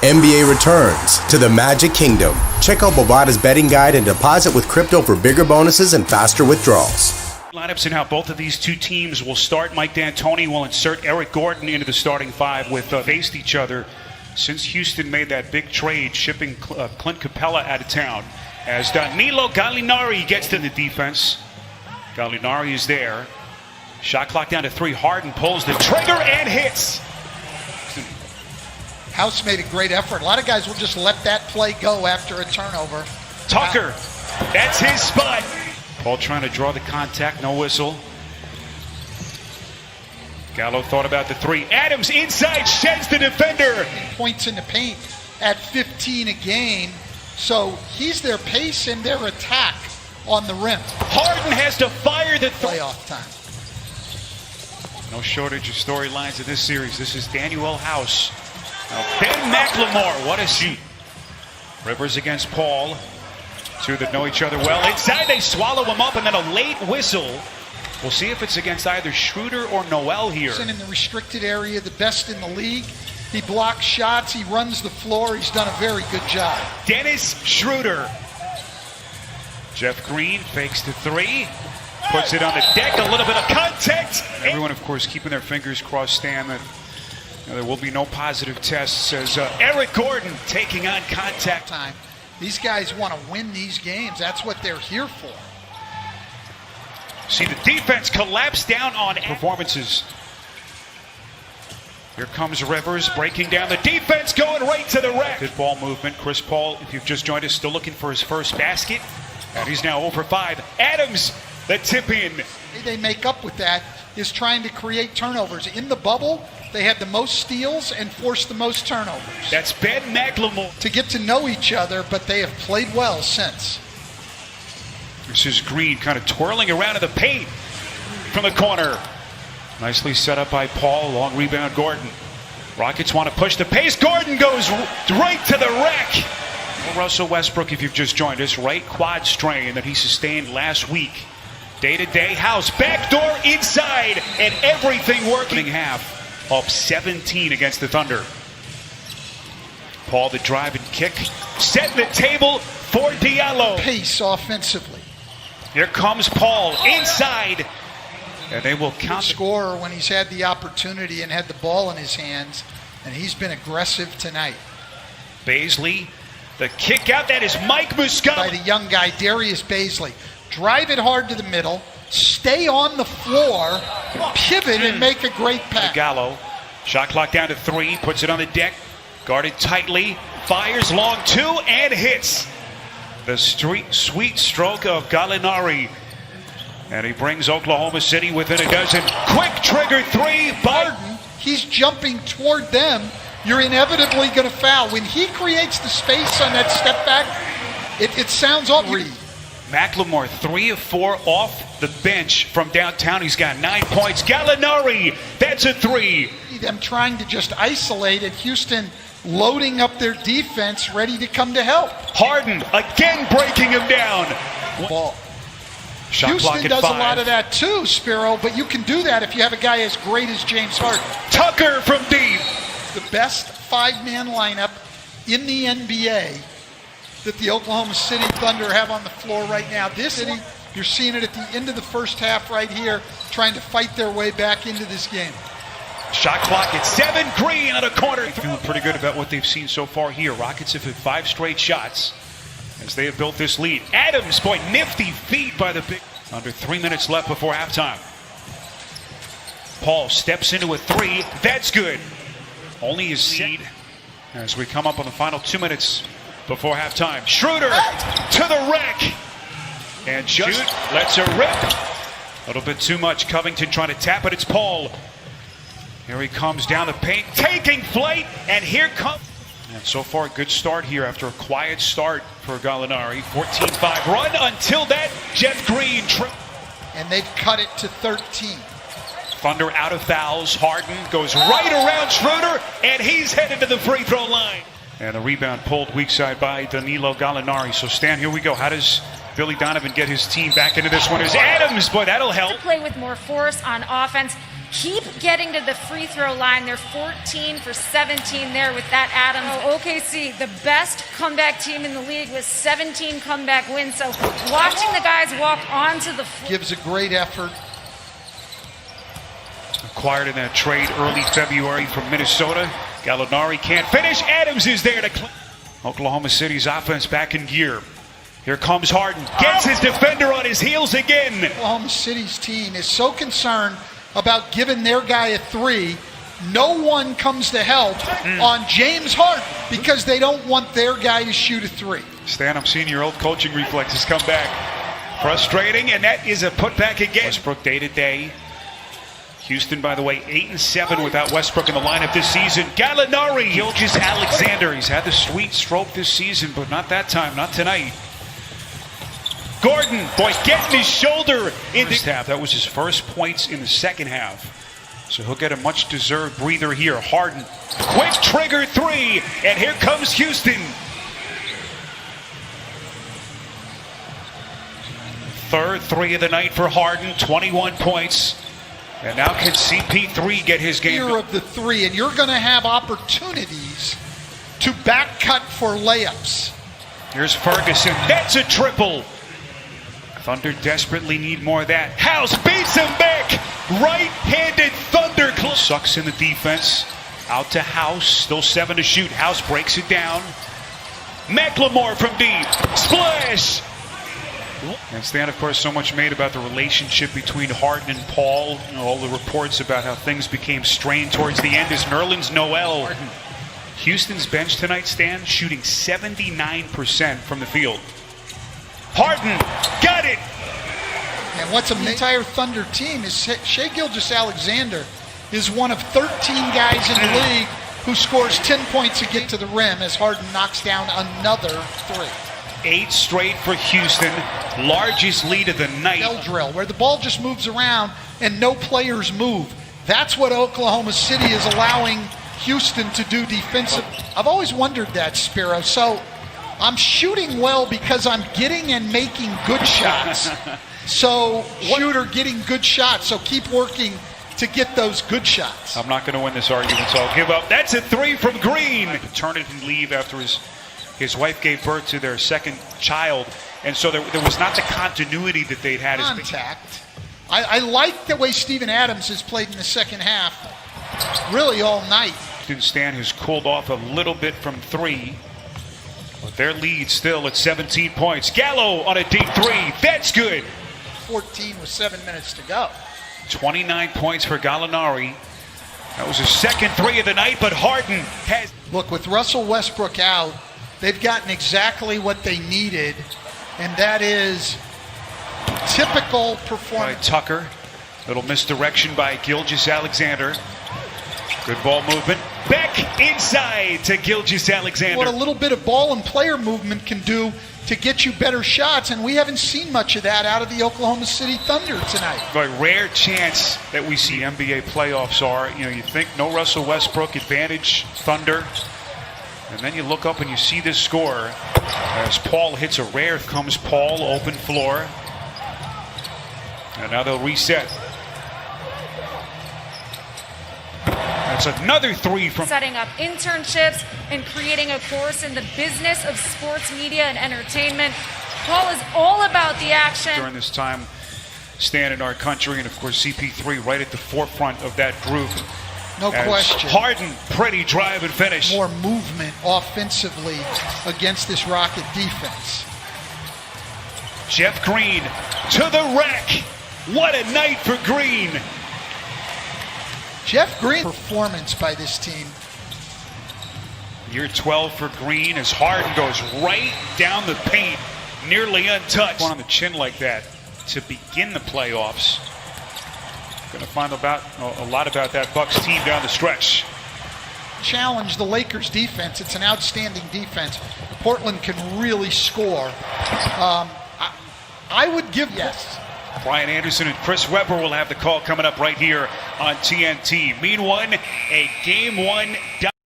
NBA returns to the Magic Kingdom. Check out Bovada's betting guide and deposit with crypto for bigger bonuses and faster withdrawals. Lineups and how both of these two teams will start. Mike D'Antoni will insert Eric Gordon into the starting five with faced each other since Houston made that big trade shipping Clint Capella out of town. As Danilo Gallinari gets to the defense. Gallinari is there. Shot clock down to 3. Harden pulls the trigger and hits. House made a great effort. A lot of guys will just let that play go after a turnover. Tucker, that's his spot. Paul trying to draw the contact, no whistle. Gallo thought about the 3. Adams inside, sheds the defender. Points in the paint at 15 a game. So he's their pace and their attack on the rim. Harden has to fire the playoff time. No shortage of storylines in this series. This is Daniel House. Now Ben McLemore, what a shoot. Rivers against Paul. Two that know each other well. Inside they swallow him up and then a late whistle. We'll see if it's against either Schroeder or Noel here. In the restricted area, the best in the league. He blocks shots, he runs the floor, he's done a very good job. Dennis Schroeder. Jeff Green fakes the 3. Puts it on the deck, a little bit of contact. Everyone, of course, keeping their fingers crossed, Stan, that there will be no positive tests as Eric Gordon taking on contact. Time. These guys want to win these games. That's what they're here for. See the defense collapse down on performances. Here comes Rivers breaking down the defense, going right to the rack. Good ball movement. Chris Paul, if you've just joined us, still looking for his first basket. And he's now over 5. Adams, the tip in. They make up with that is trying to create turnovers. In the bubble, they had the most steals and forced the most turnovers. That's Ben McLemore. To get to know each other, but they have played well since. This is Green kind of twirling around in the paint from the corner. Nicely set up by Paul. Long rebound, Gordon. Rockets want to push the pace. Gordon goes right to the rack. Well, Russell Westbrook, if you've just joined us, right quad strain that he sustained last week. Day-to-day House, backdoor inside, and everything working. Half up 17 against the Thunder. Paul the drive and kick. Setting the table for Diallo. Pace offensively. Here comes Paul inside. And they will count. Scorer when he's had the opportunity and had the ball in his hands. And he's been aggressive tonight. Baisley, the kick out. That is Mike Muscala. By the young guy, Darius Baisley. Drive it hard to the middle. Stay on the floor. Pivot and make a great pass. Gallo, shot clock down to 3. Puts it on the deck. Guarded tightly. Fires long 2 and hits. The sweet stroke of Gallinari. And he brings Oklahoma City within a dozen. Quick trigger 3. Harden, he's jumping toward them. You're inevitably going to foul. When he creates the space on that step back, it sounds awful. McLemore, 3 of 4 off the bench from downtown. He's got 9 points. Gallinari, that's a 3. Them trying to just isolate, and Houston loading up their defense, ready to come to help. Harden again breaking him down. Ball. Shot Houston does 5. a lot of that too, Spiro, but you can do that if you have a guy as great as James Harden. Tucker from deep. The best 5-man lineup in the NBA that the Oklahoma City Thunder have on the floor right now. This city, you're seeing it at the end of the first half right here, trying to fight their way back into this game. Shot clock at 7. Green on a corner. Feeling pretty good about what they've seen so far here. Rockets have hit 5 straight shots as they have built this lead. Adams, boy, nifty feet by the big. Under 3 minutes left before halftime. Paul steps into a 3. That's good. Only his seed as we come up on the final 2 minutes before halftime. Schroeder to the rack. And just lets her rip. A little bit too much. Covington trying to tap it. It's Paul. Here he comes down the paint, taking flight, and here comes. And so far, a good start here after a quiet start for Gallinari. 14-5 run until that Jeff Green. And they've cut it to 13. Thunder out of fouls. Harden goes right around Schroeder, and he's headed to the free throw line. And the rebound pulled weak side by Danilo Gallinari. So, Stan, here we go. How does Billy Donovan get his team back into this one? Is Adams, boy, that'll help. To play with more force on offense. keep getting to the free throw line. They're 14 for 17 there with that Adams. OKC, the best comeback team in the league with 17 comeback wins. So watching the guys walk onto the floor. Gives a great effort. Acquired in that trade early February from Minnesota. Gallinari can't finish. Adams is there to Oklahoma City's offense back in gear. Here comes Harden. Gets his defender on his heels again. Oklahoma City's team is so concerned about giving their guy a three. No one comes to help on James Harden because they don't want their guy to shoot a three. Stan, I'm seeing your old coaching reflexes come back. Frustrating, and that is a putback again. Westbrook day to day. Houston, by the way, 8-7 without Westbrook in the lineup this season. Gallinari, Gilgeous-Alexander. He's had the sweet stroke this season, but not that time, not tonight. Gordon, boy, getting his shoulder in the first half. That was his first points in the second half. So he'll get a much-deserved breather here. Harden, quick trigger three, and here comes Houston. Third three of the night for Harden, 21 points. And now can CP3 get his game? Year of the three, and you're going to have opportunities to back cut for layups. Here's Ferguson. That's a triple. Thunder desperately need more of that. House beats him back. Right-handed Thunder. Sucks in the defense. Out to House. Still 7 to shoot. House breaks it down. McLemore from deep. Splash. And Stan, of course, so much made about the relationship between Harden and Paul. You know, all the reports about how things became strained towards the end as Nerlens Noel. Houston's bench tonight, Stan, shooting 79% from the field. Harden got it. And what's the entire Thunder team is Shai Gilgeous-Alexander is one of 13 guys in the league who scores 10 points to get to the rim as Harden knocks down another three. 8 straight for Houston, largest lead of the night. Drill, where the ball just moves around and no players move. That's what Oklahoma City is allowing Houston to do defensive. I've always wondered that, Spiro. So I'm shooting well because I'm getting and making good shots. So shooter getting good shots. So keep working to get those good shots. I'm not going to win this argument, so I'll give up. That's a three from Green. Paternity leave after his wife gave birth to their second child, and so there was not the continuity that they'd had. Contact. I like the way Steven Adams has played in the second half, really all night. Stan has cooled off a little bit from three, but their lead still at 17 points. Gallo on a deep three. That's good. 14 with 7 minutes to go. 29 points for Gallinari. That was his second three of the night, but Harden has... Look, with Russell Westbrook out, they've gotten exactly what they needed, and that is typical performance. By Tucker. Little misdirection by Gilgeous-Alexander. Good ball movement. Back inside to Gilgeous-Alexander. What a little bit of ball and player movement can do to get you better shots, and we haven't seen much of that out of the Oklahoma City Thunder tonight. A rare chance that we see NBA playoffs are, you think no Russell Westbrook, advantage Thunder. And then you look up and you see this score as Paul hits a rare. Comes Paul, open floor. And now they'll reset. That's another three from... Setting up internships and creating a course in the business of sports media and entertainment. Paul is all about the action. During this time, Stan in our country, and of course CP3 right at the forefront of that group. No question. Harden, pretty drive and finish. More movement offensively against this Rocket defense. Jeff Green to the rack. What a night for Green. Jeff Green performance by this team. Year 12 for Green as Harden goes right down the paint, nearly untouched. One on the chin like that to begin the playoffs. Going to find a lot about that Bucks team down the stretch. Challenge the Lakers defense. It's an outstanding defense. Portland can really score. I would give yes. Brian Anderson and Chris Webber will have the call coming up right here on TNT. Meanwhile, a Game 1